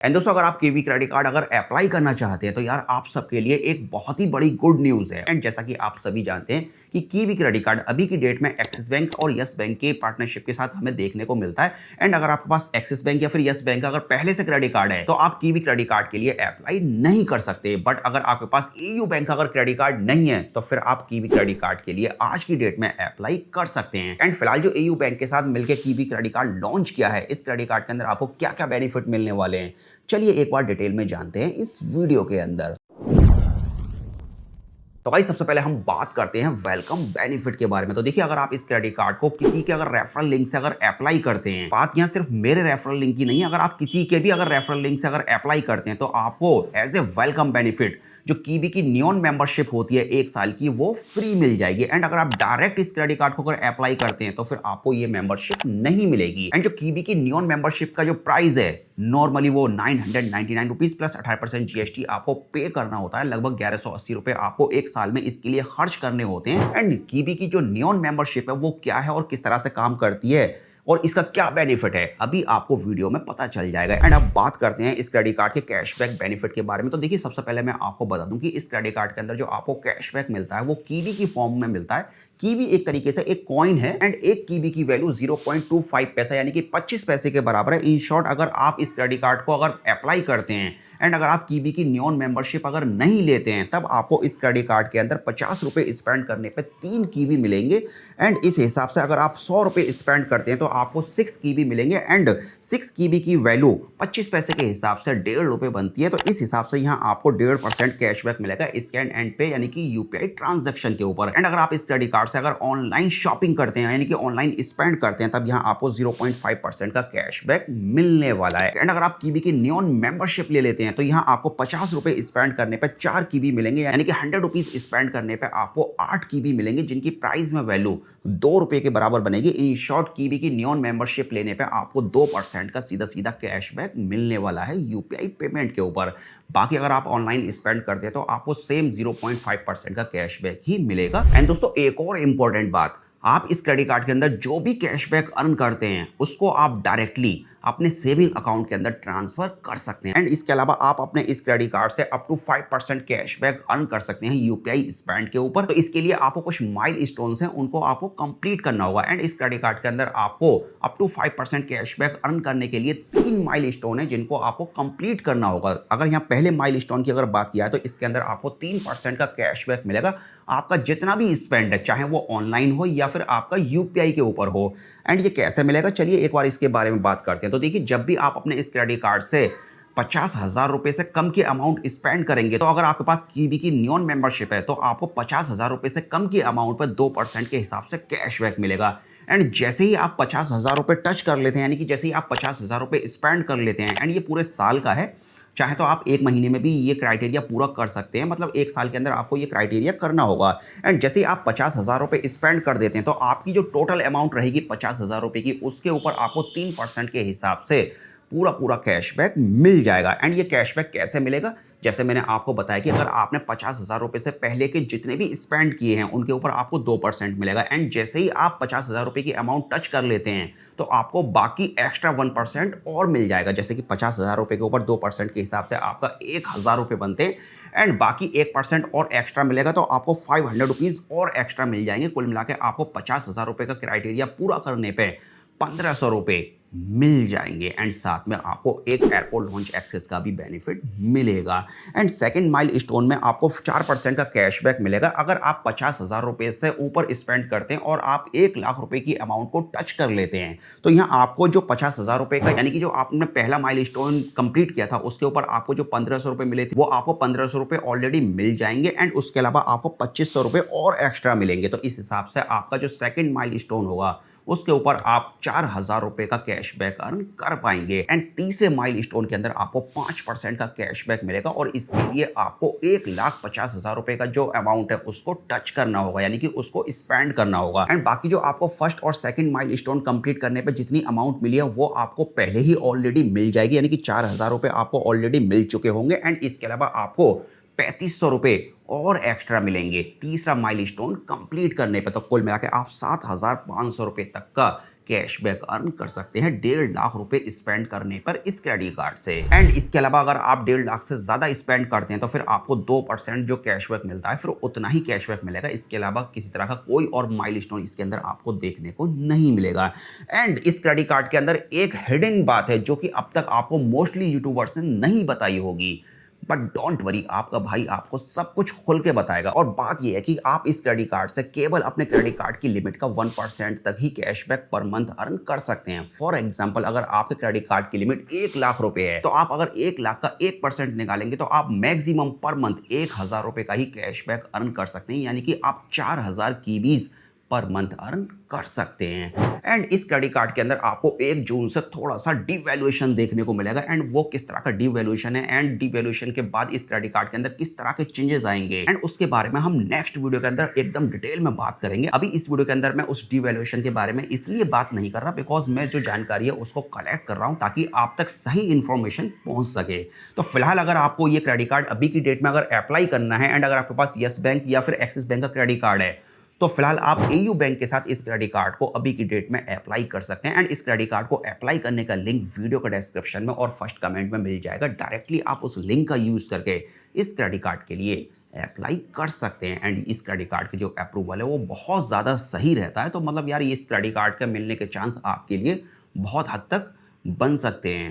And दोस्तों, अगर आप कीवी क्रेडिट कार्ड अगर अप्लाई करना चाहते हैं तो यार आप सबके लिए एक बहुत ही बड़ी गुड न्यूज़ है। एंड जैसा कि आप सभी जानते हैं कि कीवी क्रेडिट कार्ड अभी की डेट में एक्सिस बैंक और यस बैंक के पार्टनरशिप के साथ हमें देखने को मिलता है। एंड अगर आपके पास एक्सिस बैंक या फिर यस बैंक का अगर पहले से क्रेडिट कार्ड है तो आप कीवी क्रेडिट कार्ड के लिए अप्लाई नहीं कर सकते। बट अगर आपके पास एयू बैंक का अगर क्रेडिट कार्ड नहीं है तो फिर आप कीवी क्रेडिट कार्ड के लिए आज की डेट में अप्लाई कर सकते हैं। एंड फिलहाल जो एयू बैंक के साथ मिलकर कीवी क्रेडिट कार्ड लॉन्च किया है, इस क्रेडिट कार्ड के अंदर आपको क्या क्या बेनिफिट मिलने वाले हैं, चलिए एक बार डिटेल में जानते हैं इस वीडियो के अंदर। तो भाई सबसे पहले हम बात करते हैं वेलकम बेनिफिट के बारे में। तो देखिए, अगर आप इस क्रेडिट कार्ड को किसी के अगर रेफरल लिंक से अगर अप्लाई करते हैं, बात यहां सिर्फ मेरे रेफरल लिंक की नहीं है, अगर आप किसी के भी अगर रेफरल लिंक से अगर अप्लाई करते हैं तो आपको एज ए वेलकम बेनिफिट जो कीवी की नियॉन मेंबरशिप होती है 1 साल की, वो फ्री मिल जाएगी। एंड अगर आप डायरेक्ट इस क्रेडिट कार्ड को अगर अप्लाई करते हैं तो फिर आपको ये मेंबरशिप नहीं मिलेगी। एंड जो कीवी की नियॉन मेंबरशिप का जो प्राइस है नॉर्मली वो 999 रुपीज प्लस 18% जीएसटी आपको पे करना होता है। लगभग 1180 रुपए आपको 1 साल में इसके लिए खर्च करने होते हैं। एंड कीवी की जो नियॉन मेंबरशिप है वो क्या है और किस तरह से काम करती है और इसका क्या बेनिफिट है, अभी आपको वीडियो में पता चल जाएगा। एंड अब बात करते हैं इस क्रेडिट कार्ड के कैशबैक बेनिफिट के बारे में। तो देखिए, सबसे पहले मैं आपको बता दूं कि इस क्रेडिट कार्ड के अंदर जो आपको कैशबैक मिलता है वो कीवी की फॉर्म में मिलता है। कीवी एक तरीके से एक कॉइन है एंड एक कीवी की वैल्यू 0.25 पैसा यानी कि 25 पैसे के बराबर है। इन शॉर्ट, अगर आप इस क्रेडिट कार्ड को अगर अप्लाई करते हैं एंड अगर आप कीवी की नियॉन मेंबरशिप अगर नहीं लेते हैं तब आपको इस क्रेडिट कार्ड के अंदर 50 रुपए स्पेंड करने पे 3 कीवी मिलेंगे। एंड इस हिसाब से अगर आप 100 रुपए स्पेंड करते हैं तो आपको 6 कीवी मिलेंगे। एंड 6 कीवी की वैल्यू 25 पैसे के हिसाब से 1.5 रुपए बनती है। तो इस हिसाब से यहाँ आपको 1.5% कैशबैक मिलेगा स्कैन एंड पे यानी कि यूपीआई ट्रांजैक्शन के ऊपर। एंड अगर आप इस क्रेडिट कार्ड से अगर ऑनलाइन शॉपिंग करते हैं यानी कि ऑनलाइन स्पेंड करते हैं तब यहाँ आपको 0.5% का कैशबैक मिलने वाला है। एंड अगर आप कीवी की नियॉन मेंबरशिप ले लेते हैं तो यहाँ आपको 50 रुपए स्पेंड करने पे 4 कीवी मिलेंगे यानी कि 100 रुपीज स्पेंड करने पे आपको 8 कीवी मिलेंगे जिनकी प्राइस में वैल्यू 2 रुपए के बराबर बनेगी। इन शॉर्ट, कीवी की नियॉन मेंबरशिप लेने पे आपको 2% का सीधा सीधा कैशबैक मिलने वाला है यूपीआई पेमेंट के ऊपर। बाकी अगर आप ऑनलाइन स्पेंड करते हैं तो आपको सेम 0.5% का कैशबैक ही मिलेगा। एंड दोस्तों, एक और इंपॉर्टेंट बात, आप इस क्रेडिट कार्ड के अंदर जो भी कैशबैक अर्न करते हैं उसको आप डायरेक्टली अपने सेविंग अकाउंट के अंदर ट्रांसफर कर सकते हैं। एंड इसके अलावा आप अपने इस क्रेडिट कार्ड से अप टू 5% कैशबैक अर्न कर सकते हैं यूपीआई स्पेंड के ऊपर। तो इसके लिए आपको कुछ माइलस्टोन्स हैं, उनको आपको कंप्लीट करना होगा। एंड इस क्रेडिट कार्ड के अंदर आपको अप टू 5% कैशबैक अर्न करने के लिए 3 माइलस्टोन है जिनको आपको कंप्लीट करना होगा। अगर यहाँ पहले माइलस्टोन की अगर बात किया है तो इसके अंदर आपको 3% का कैशबैक मिलेगा आपका जितना भी स्पेंड है, चाहे वो ऑनलाइन हो या फिर आपका यूपीआई के ऊपर हो। एंड ये कैसे मिलेगा, चलिए एक बार इसके बारे में बात करते हैं। तो देखिए, जब भी आप अपने इस क्रेडिट कार्ड से 50,000 रुपए से कम के अमाउंट स्पेंड करेंगे तो अगर आपके पास कीवी की नियॉन मेंबरशिप है तो आपको 50,000 रुपए से कम के अमाउंट पर 2% के हिसाब से कैशबैक मिलेगा। एंड जैसे ही आप 50,000 रुपए टच कर लेते हैं यानी कि जैसे ही आप 50,000 रुपए स्पेंड कर लेते हैं, एंड ये पूरे साल का है, चाहे तो आप 1 महीने में भी ये क्राइटेरिया पूरा कर सकते हैं, मतलब 1 साल के अंदर आपको ये क्राइटेरिया करना होगा। एंड जैसे ही आप 50,000 रुपए स्पेंड कर देते हैं तो आपकी जो टोटल अमाउंट रहेगी 50,000 रुपए की, उसके ऊपर आपको 3% के हिसाब से पूरा पूरा कैशबैक मिल जाएगा। एंड ये कैशबैक कैसे मिलेगा, जैसे मैंने आपको बताया कि अगर आपने 50,000 रुपए से पहले के जितने भी स्पेंड किए हैं उनके ऊपर आपको 2% मिलेगा। एंड जैसे ही आप 50,000 रुपए की अमाउंट टच कर लेते हैं तो आपको बाकी एक्स्ट्रा 1% और मिल जाएगा। जैसे कि 50,000 रुपए के ऊपर 2% के हिसाब से आपका 1,000 रुपए बनते हैं एंड बाकी 1% और एक्स्ट्रा मिलेगा तो आपको 500 रुपीज और एक्स्ट्रा मिल जाएंगे। कुल मिला के आपको 50,000 रुपए का क्राइटेरिया पूरा करने पे 1,500 रुपए मिल जाएंगे। एंड साथ में आपको एक एयरपोर्ट लॉन्च एक्सेस का भी बेनिफिट मिलेगा। एंड सेकंड माइलस्टोन में आपको 4% का कैशबैक मिलेगा अगर आप 50,000 रुपए से ऊपर स्पेंड करते हैं और आप 1,00,000 रुपए की अमाउंट को टच कर लेते हैं। तो यहाँ आपको जो 50,000 रुपए का यानी कि जो आपने पहला माइलस्टोन कंप्लीट किया था उसके ऊपर आपको जो 1,500 रुपए मिले थे वो आपको 1,500 रुपए ऑलरेडी मिल जाएंगे। एंड उसके अलावा आपको 2,500 रुपए और एक्स्ट्रा मिलेंगे। तो इस हिसाब से आपका जो सेकंड माइलस्टोन होगा उसके ऊपर आप 4,000 रुपए का कैशबैक अर्न कर पाएंगे। एंड तीसरे माइलस्टोन के अंदर आपको 5% का कैशबैक मिलेगा और इसके लिए आपको 1,50,000 रुपए का जो अमाउंट है उसको टच करना होगा यानी कि उसको स्पेंड करना होगा। एंड बाकी जो आपको फर्स्ट और सेकंड माइलस्टोन कंप्लीट करने पे जितनी अमाउंट मिली है वो आपको पहले ही ऑलरेडी मिल जाएगी यानी कि 4,000 रुपए आपको ऑलरेडी मिल चुके होंगे। एंड इसके अलावा आपको 3,500 रुपए और एक्स्ट्रा मिलेंगे तीसरा माइलस्टोन कंप्लीट करने पे। तो कुल मिला के आप 7,500 रुपए तक का कैशबैक अर्न कर सकते हैं 1.5 लाख रुपए स्पेंड करने पर इस क्रेडिट कार्ड से। एंड इसके अलावा अगर आप 1.5 लाख से ज्यादा स्पेंड करते हैं तो फिर आपको 2% जो कैशबैक मिलता है फिर उतना ही कैशबैक मिलेगा। इसके अलावा किसी तरह का कोई और माइलस्टोन इसके अंदर आपको देखने को नहीं मिलेगा। एंड इस क्रेडिट कार्ड के अंदर एक हिडन बात है जो कि अब तक आपको मोस्टली यूट्यूबर्स ने नहीं बताई होगी, बट डोंट वरी, आपका भाई आपको सब कुछ खुल के बताएगा। और बात यह है कि आप इस क्रेडिट कार्ड से केवल अपने क्रेडिट कार्ड की लिमिट का 1% तक ही कैशबैक पर मंथ अर्न कर सकते हैं। फॉर एग्जांपल, अगर आपके क्रेडिट कार्ड की लिमिट 1 लाख रुपए है तो आप अगर 1 लाख का 1% निकालेंगे तो आप मैक्सिमम पर मंथ 1000 रुपए का ही कैशबैक अर्न कर सकते हैं, यानी कि आप 4000 कीबीज पर मंथ अर्न कर सकते हैं। एंड इस क्रेडिट कार्ड के अंदर आपको 1 जून से थोड़ा सा डिवैल्यूएशन देखने को मिलेगा। एंड वो किस तरह का डिवैल्यूएशन है एंड डिवैल्यूएशन के बाद इस क्रेडिट कार्ड के अंदर किस तरह के चेंजेस आएंगे एंड उसके बारे में हम नेक्स्ट वीडियो के अंदर एकदम डिटेल में बात करेंगे। अभी इस वीडियो के अंदर मैं उस डिवैल्यूएशन के बारे में इसलिए बात नहीं कर रहा बिकॉज मैं जो जानकारी है उसको कलेक्ट कर रहा हूं ताकि आप तक सही इंफॉर्मेशन पहुंच सके। तो फिलहाल अगर आपको ये क्रेडिट कार्ड अभी की डेट में अगर अप्लाई करना है एंड अगर आपके पास यस बैंक या फिर एक्सिस बैंक का क्रेडिट कार्ड है तो फिलहाल आप एयू बैंक के साथ इस क्रेडिट कार्ड को अभी की डेट में अप्लाई कर सकते हैं। एंड इस क्रेडिट कार्ड को अप्लाई करने का लिंक वीडियो का डिस्क्रिप्शन में और फर्स्ट कमेंट में मिल जाएगा। डायरेक्टली आप उस लिंक का यूज करके इस क्रेडिट कार्ड के लिए अप्लाई कर सकते हैं। एंड इस क्रेडिट कार्ड की जो अप्रूवल है वो बहुत ज़्यादा सही रहता है। तो मतलब यार इस क्रेडिट कार्ड के मिलने के चांस आपके लिए बहुत हद तक बन सकते हैं।